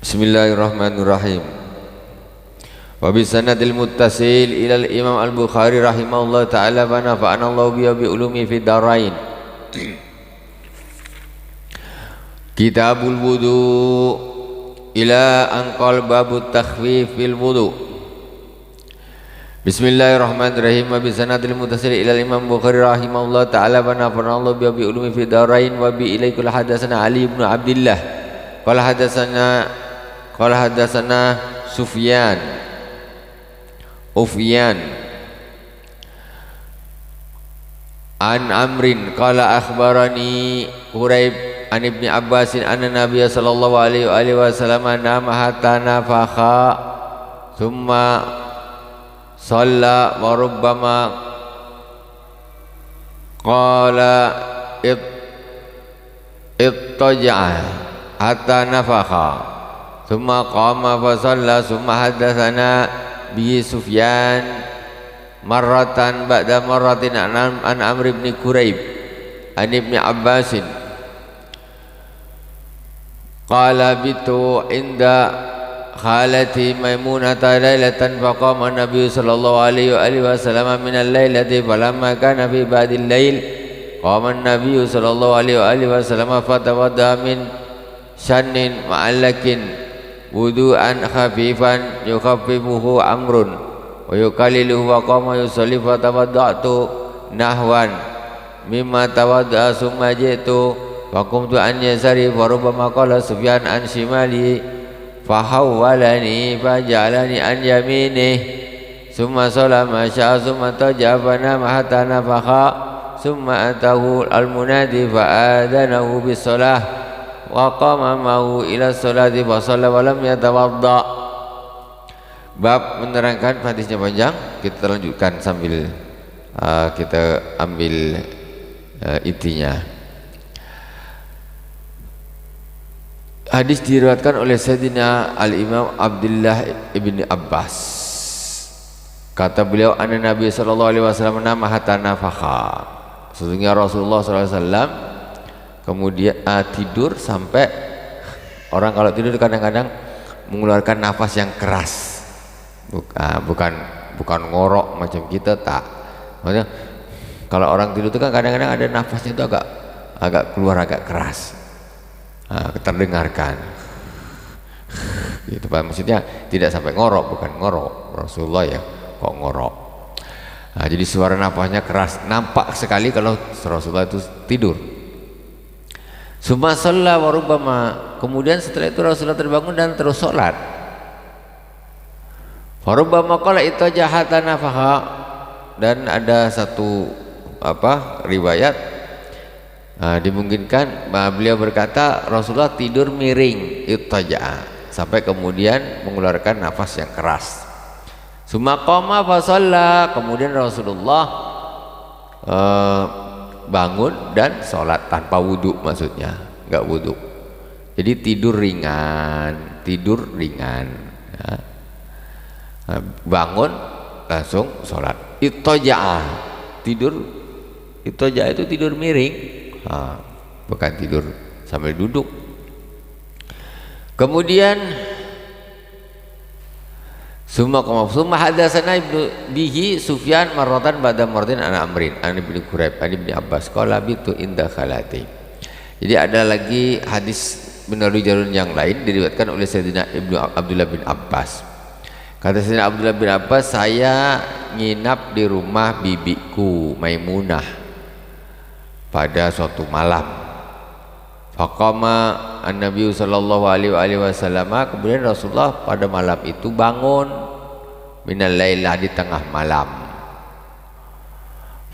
Bismillahirrahmanirrahim. Wa bi sanadil muttasil ila al-Imam Al-Bukhari rahimahullah ta'ala wa nafa'ana Allah bi ulumi fid darain. Kitabul wudu ila anqal babut takhfif fil wudu. Bismillahirrahmanirrahim. Wa bi sanadil muttasil ila al-Imam Bukhari rahimahullah ta'ala wa nafa'ana Allah bi ulumi fid darain wa bi ilaikul hadatsana Ali ibn Abdullah qala hadatsana Sufyan an Amrin qala akhbarani Quraib an Ibni Abbasin anna Nabiyya sallallahu alaihi wasallam nama hatta nafakha thumma shalla wa rubbama qala ittaja'a hatta nafakha thumma qama fa shalla thumma hadatsana bi Sufyan marratan ba'da marratin an Amr ibn Quraib an Ibni Abbasin qala bitu inda khalati Maimunata lailatan faqama Nabi sallallahu alaihi wasallam min al-lailati falamma kana fi ba'dil lail qama Nabi sallallahu alaihi wasallam fatawadda min shannin ma'allakin wudu'an khafifan yukhaffifuhu Amrun wa yukalliluhu wa qama yusalli fatawadda'tu nahwan mimma tawadda'a summa ji'tu wa qumtu an yasari fa rubbama qala Sufyan an shimali fa hawwalani fa ja'alani an yaminihi summa salla ma sya'a summa tajabana ma hatta nafakha summa atahu al-munadi fa adanahu bis salah wa qama ma'hu ila sholati fa shalla wa lam yatawadda. Bab menerangkan, hadisnya panjang, kita lanjutkan sambil kita ambil intinya. Hadis diriwayatkan oleh Sayyidina Al-Imam Abdullah ibn Abbas. Kata beliau, anna Nabi sallallahu alaihi wasallam nama hatta nafakha. Sesungguhnya Rasulullah sallallahu alaihi wasallam kemudian tidur sampai orang kalau tidur kadang-kadang mengeluarkan nafas yang keras. Bukan ngorok macam kita, tak. Maksudnya kalau orang tidur itu kan kadang-kadang ada nafasnya itu agak keluar agak keras. Terdengarkan. Gitu Pak, maksudnya tidak sampai ngorok, bukan ngorok. Rasulullah ya kok ngorok. Jadi suara nafasnya keras, nampak sekali kalau Rasulullah itu tidur. Summa shalla wa rubbama, kemudian setelah itu Rasulullah terbangun dan terus sholat. Fa rubbama qala ittaja'a hatta nafakha, dan ada satu riwayat dimungkinkan beliau berkata Rasulullah tidur miring ittaja'a sampai kemudian mengeluarkan nafas yang keras. Summa qama fa shalla, kemudian Rasulullah bangun dan sholat tanpa wudhu, maksudnya nggak wudhu. Jadi tidur ringan ya. Bangun langsung sholat. Ittaja'a, ittaja'a itu tidur miring, bukan tidur sambil duduk. Kemudian summa hadatsana bihi Sufyan marratan ba'da marratin an Amrin an Ibni Quraib an Ibni Abbas qala bitu inda khalati. Jadi ada lagi hadis melalui jalur yang lain diriwayatkan oleh Sayyidina Ibnu Abdullah bin Abbas. Kata Sayyidina Abdullah bin Abbas, saya nginap di rumah bibiku Maimunah pada suatu malam. Faqama an-Nabi sallallahu alaihi wasallam, kemudian Rasulullah pada malam itu bangun minal lailah, di tengah malam.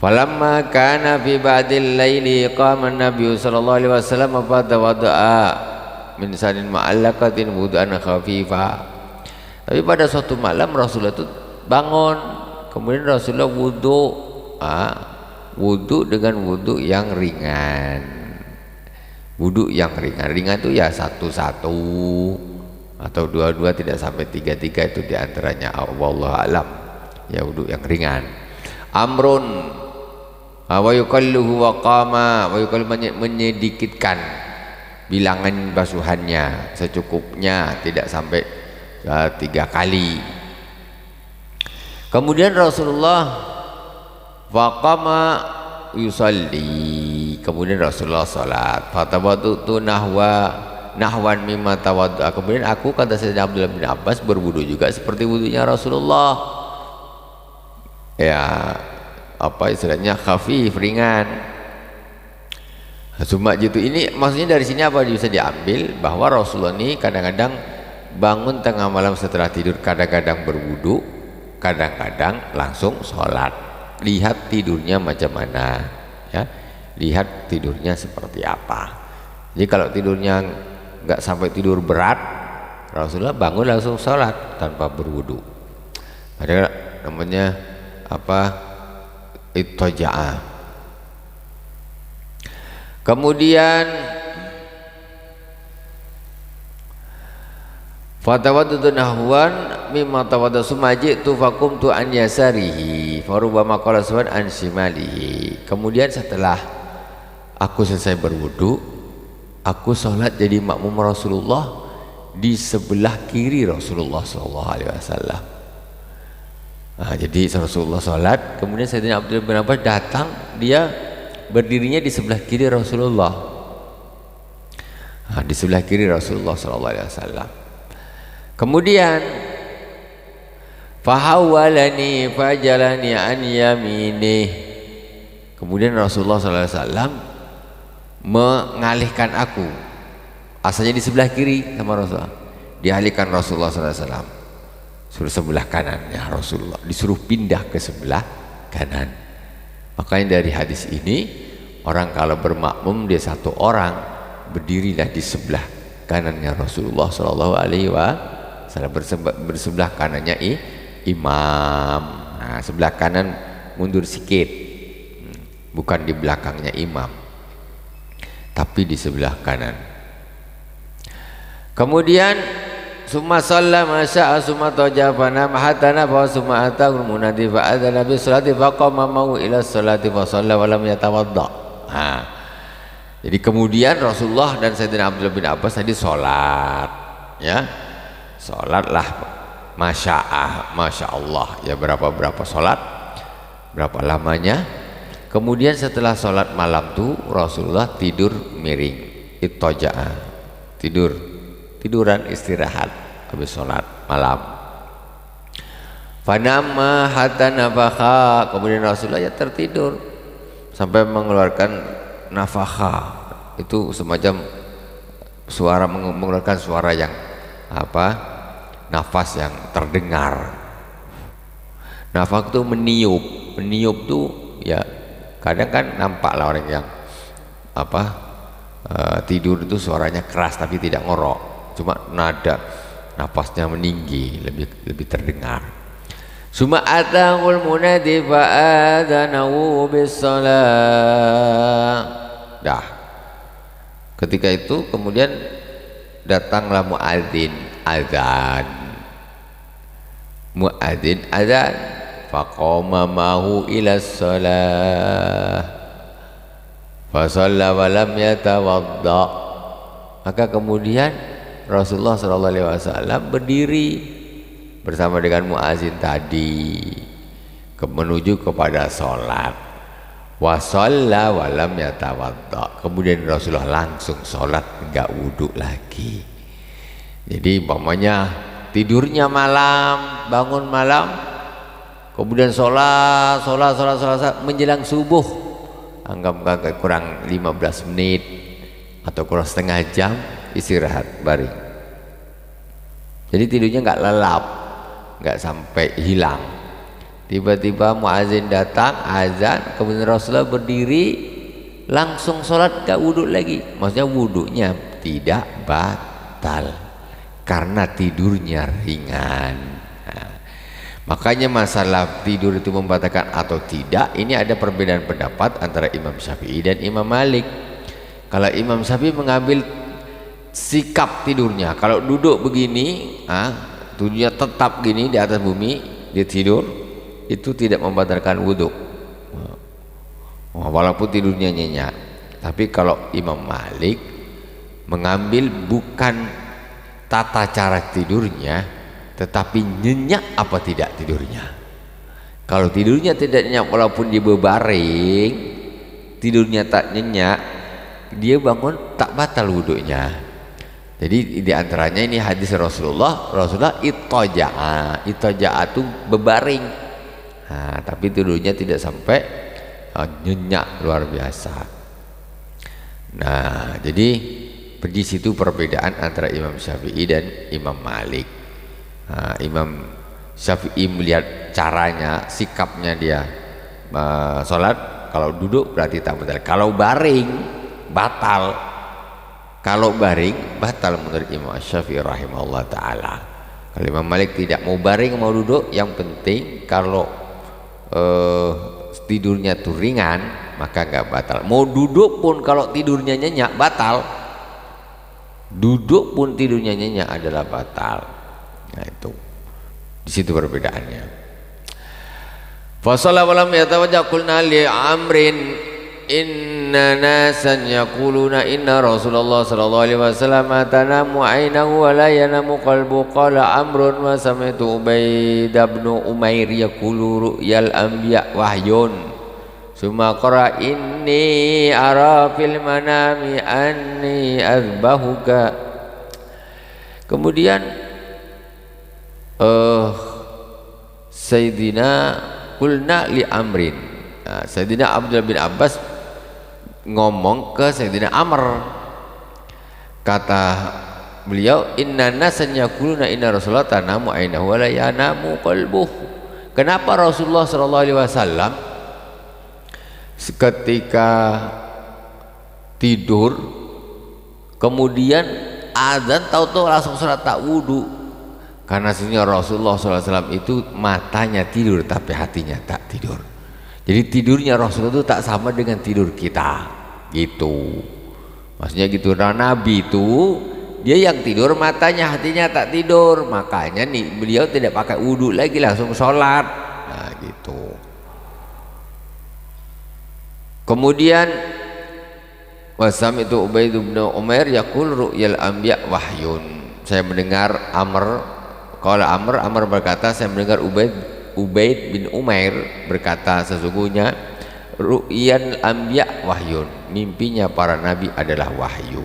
Falamma kana fi ba'dil laili qama an-Nabi sallallahu alaihi wasallam fa tawadda'a min sanin ma'allaqatin wudu'an khafifa. Tapi pada suatu malam Rasulullah itu bangun, kemudian Rasulullah wudu dengan wudu yang ringan. Wudu yang ringan itu ya satu-satu atau dua-dua, tidak sampai tiga-tiga, itu diantaranya wallahu alam ya, wudu yang ringan. Amrun wa yukalluhu wa qama, wa yukallu menyedikitkan bilangan basuhannya secukupnya, tidak sampai 3 kali. Kemudian Rasulullah faqama yusalli, kemudian Rasulullah salat, fatawaddutu nahwan mimma tawaddu. Kemudian aku, kata Sayyidina Abdullah bin Abbas, berwudu juga seperti wudunya Rasulullah, ya apa istilahnya, khafif, ringan. Cuma gitu, ini maksudnya dari sini apa bisa diambil, bahwa Rasulullah ini kadang-kadang bangun tengah malam setelah tidur, kadang-kadang berwudu, kadang-kadang langsung sholat. Lihat tidurnya macam mana, ya, lihat tidurnya seperti apa. Jadi kalau tidurnya nggak sampai tidur berat, Rasulullah bangun langsung sholat tanpa berwudu. Ada namanya apa, ittoja'ah. Kemudian fatawaddu nahwan mimma tawadda sumajitu faqumtu an yasarihi farubama qala suwan an shimalihi. Kemudian setelah aku selesai berwudu, aku sholat jadi makmum Rasulullah di sebelah kiri Rasulullah sallallahu alaihi wasallam. Nah, jadi Rasulullah sholat, kemudian Sayyidina Abdullah bin Abbas datang, dia berdirinya di sebelah kiri Rasulullah. Nah, di sebelah kiri Rasulullah sallallahu alaihi wasallam. Kemudian fahawalani fajalani an yaminih. Kemudian Rasulullah sallallahu alaihi wasallam mengalihkan aku. Asalnya di sebelah kiri sama Rasulullah, dialihkan Rasulullah sallallahu alaihi wasallam suruh sebelah kanannya Rasulullah, disuruh pindah ke sebelah kanan. Makanya dari hadis ini, orang kalau bermakmum dia satu orang, berdirilah di sebelah kanannya Rasulullah sallallahu alaihi wasallam, bersebelah kanannya imam. Nah, sebelah kanan mundur sedikit, bukan di belakangnya imam, tapi di sebelah kanan. Kemudian summa shalla masya'a summa tajafana mahatana fa summa ataqul munadi fa adzana bi sholati fa qama mau ila sholati fa shalla wa lam yatawadda. Nah, jadi kemudian Rasulullah dan Sayyidina Abdullah bin Abbas tadi sholat, ya, sholatlah masya'ah, masya Allah, ya, berapa sholat, berapa lamanya. Kemudian setelah sholat malam tuh Rasulullah tidur miring, ittoja'ah, tiduran istirahat habis sholat malam. Fanama hatta nafakha, kemudian Rasulullah ya tertidur sampai mengeluarkan nafakha, itu semacam suara, mengeluarkan suara yang apa, nafas yang terdengar. Nafak itu meniup tuh ya, kadang kan nampak lah orang yang apa, tidur itu suaranya keras tapi tidak ngorok, cuma nada nafasnya meninggi, lebih terdengar. Suma ataqul munadi fa adzanahu bis shalah. Dah, ketika itu kemudian datanglah muadzin azan faqama mahu ila shalah fa shalla wa lam yatawadda. Maka kemudian Rasulullah sallallahu alaihi wasallam berdiri bersama dengan muadzin tadi menuju kepada sholat. Wa shalla wa lam yatawadda. Kemudian Rasulullah langsung sholat, enggak wudhu lagi. Jadi umpamanya tidurnya malam, bangun malam, kemudian sholat menjelang subuh, anggap kurang 15 menit atau kurang setengah jam, istirahat baring. Jadi tidurnya nggak lelap, nggak sampai hilang. Tiba-tiba muazin datang, azan, kemudian Rasulullah berdiri, langsung sholat, nggak wudhu lagi. Maksudnya wudhunya tidak batal karena tidurnya ringan. Nah, makanya masalah tidur itu membatalkan atau tidak, ini ada perbedaan pendapat antara Imam Syafi'i dan Imam Malik. Kalau Imam Syafi'i mengambil sikap tidurnya, kalau duduk begini, tidurnya tetap gini di atas bumi, dia tidur, itu tidak membatalkan wudhu, walaupun tidurnya nyenyak. Tapi kalau Imam Malik mengambil bukan tata cara tidurnya, tetapi nyenyak apa tidak tidurnya. Kalau tidurnya tidak nyenyak, walaupun dia berbaring, tidurnya tak nyenyak, dia bangun tak batal wuduknya. Jadi di antaranya ini hadis Rasulullah ittaja'a itu berbaring, tapi tidurnya tidak sampai nyenyak luar biasa. Nah, jadi di situ perbedaan antara Imam Syafi'i dan Imam Malik. Imam Syafi'i melihat caranya, sikapnya dia sholat, kalau duduk berarti tak batal, kalau baring batal, kalau baring batal menurut Imam Syafi'i rahimahullah ta'ala. Kalau Imam Malik tidak, mau baring mau duduk, yang penting kalau tidurnya tuh ringan maka nggak batal. Mau duduk pun kalau tidurnya nyenyak batal, duduk pun tidurnya nyenyak adalah batal. Nah itu di situ perbedaannya. Fasala walam yatawajjah qulna li amrin inna nasan yaquluna inna Rasulullah sallallahu alaihi wasallam tanamu ainahu wa la yanamu qalbu. Qala amrun wa sami'tu Ubaid bin Umair yaqulu ru'yal anbiya wahyun summa qara inni ara fil manami anni azbahuka. Kemudian Sayyidina qulna li amrin, Sayyidina Abdullah bin Abbas ngomong ke Sayyidina Amr, kata beliau, inna nasan yaquluna inna Rasulullah tanamu ainahu wa la yanamu qalbuh. Kenapa Rasulullah sallallahu alaihi wasallam ketika tidur kemudian azan tahu-tahu langsung salat tak wudu? Karena sebenarnya Rasulullah SAW itu matanya tidur tapi hatinya tak tidur. Jadi tidurnya Rasulullah itu tak sama dengan tidur kita gitu, maksudnya gitu. Nah, Nabi itu dia yang tidur matanya, hatinya tak tidur, makanya nih beliau tidak pakai wudhu lagi, langsung sholat. Nah gitu. Kemudian wasam itu Ubaid bin Umair yaqul ru'yal anbiya wahyun. Saya mendengar Amr, kalau Amr berkata, saya mendengar Ubaid bin Umair berkata, sesungguhnya ru'yan anbiya wahyun, mimpinya para nabi adalah wahyu.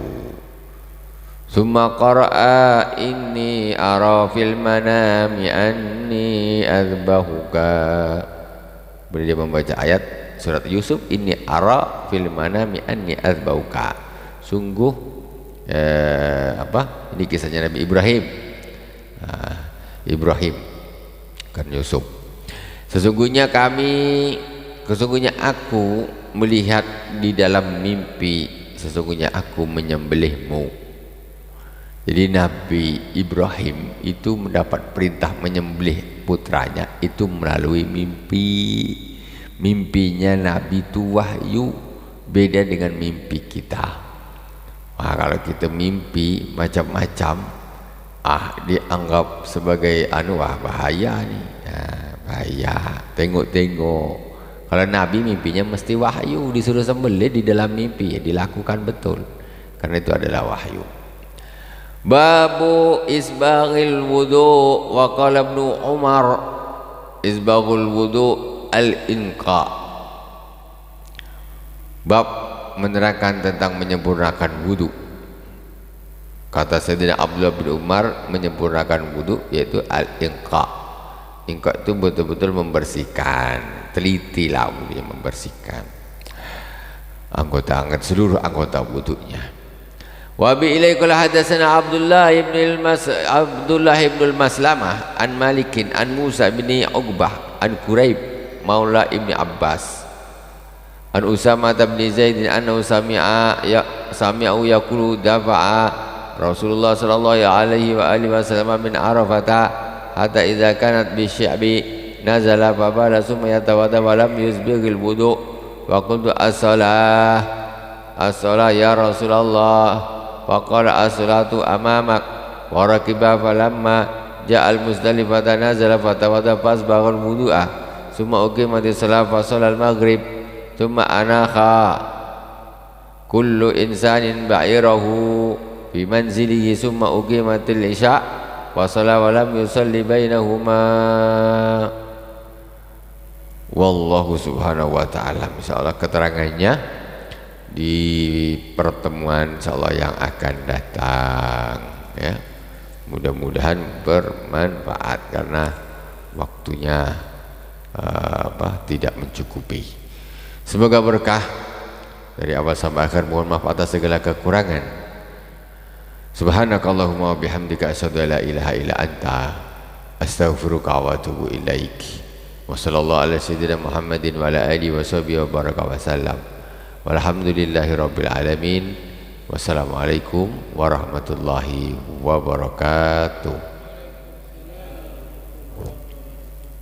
Summa qara'a inni ara fil manami anni azbahuka. Beliau dia membaca ayat surat Yusuf, inni ara fil manami anni azbahuka. Sungguh ini kisahnya Nabi Ibrahim. Ibrahim kan Yusuf. Sesungguhnya aku melihat di dalam mimpi, sesungguhnya aku menyembelihmu. Jadi Nabi Ibrahim itu mendapat perintah menyembelih putranya itu melalui mimpi. Mimpinya Nabi itu wahyu, beda dengan mimpi kita. Kalau kita mimpi macam-macam, dianggap sebagai bahaya nih, bahaya, tengok-tengok. Kalau Nabi mimpinya mesti wahyu, disuruh sembelih di dalam mimpi, ya dilakukan betul, karena itu adalah wahyu. Babu isbaghil wudu, wa qala Ibnu Umar isbaghul wudu al-inqa. Bab menerangkan tentang menyempurnakan wudu. Kata Sayyidina Abdullah bin Umar, menyempurnakan wudu yaitu al-inqa. Inqa itu betul-betul membersihkan, telitilah wudunya, membersihkan seluruh anggota wudunya. Wa bi ilaikul hadatsana Abdullah ibn al-Maslamah an Malikin an Musa bin Uqbah an Quraib maula ibni Abbas an Usamah bin Zaid annahu sami'u yaqulu dafa'a Rasulullah sallallahu alaihi wa alihi wasallam min Arafata hatta idza kanat bi syi'bi nazala fa bala summa yatawadda wa lam yusbighil wudu wa qultu as-salah ya Rasulullah wa qala as-salatu amamak wa rakiba falamma ja'al Muzdalifah nazala fatawadda fasbaghal wudu'a summa uqimatis salat fa shalal maghrib summa anakha kullu insanin ba'irahu fi manzilihi summa uqimatil isya wa shalla wa lam yusalli bainahuma. Wallahu subhanahu wa ta'ala. Insyaallah keterangannya di pertemuan insyaallah yang akan datang ya. Mudah-mudahan bermanfaat karena waktunya tidak mencukupi. Semoga berkah dari awal sampai akhir. Mohon maaf atas segala kekurangan. Subhanakallahumma wa bihamdika asyhadu an la ilaha illa anta astaghfiruka wa atubu ilaik. Wa sallallahu ala sayyidina Muhammadin wa ala alihi wa sahbihi wa baraka wa sallam. Walhamdulillahi rabbil alamin. Wassalamualaikum warahmatullahi wabarakatuh.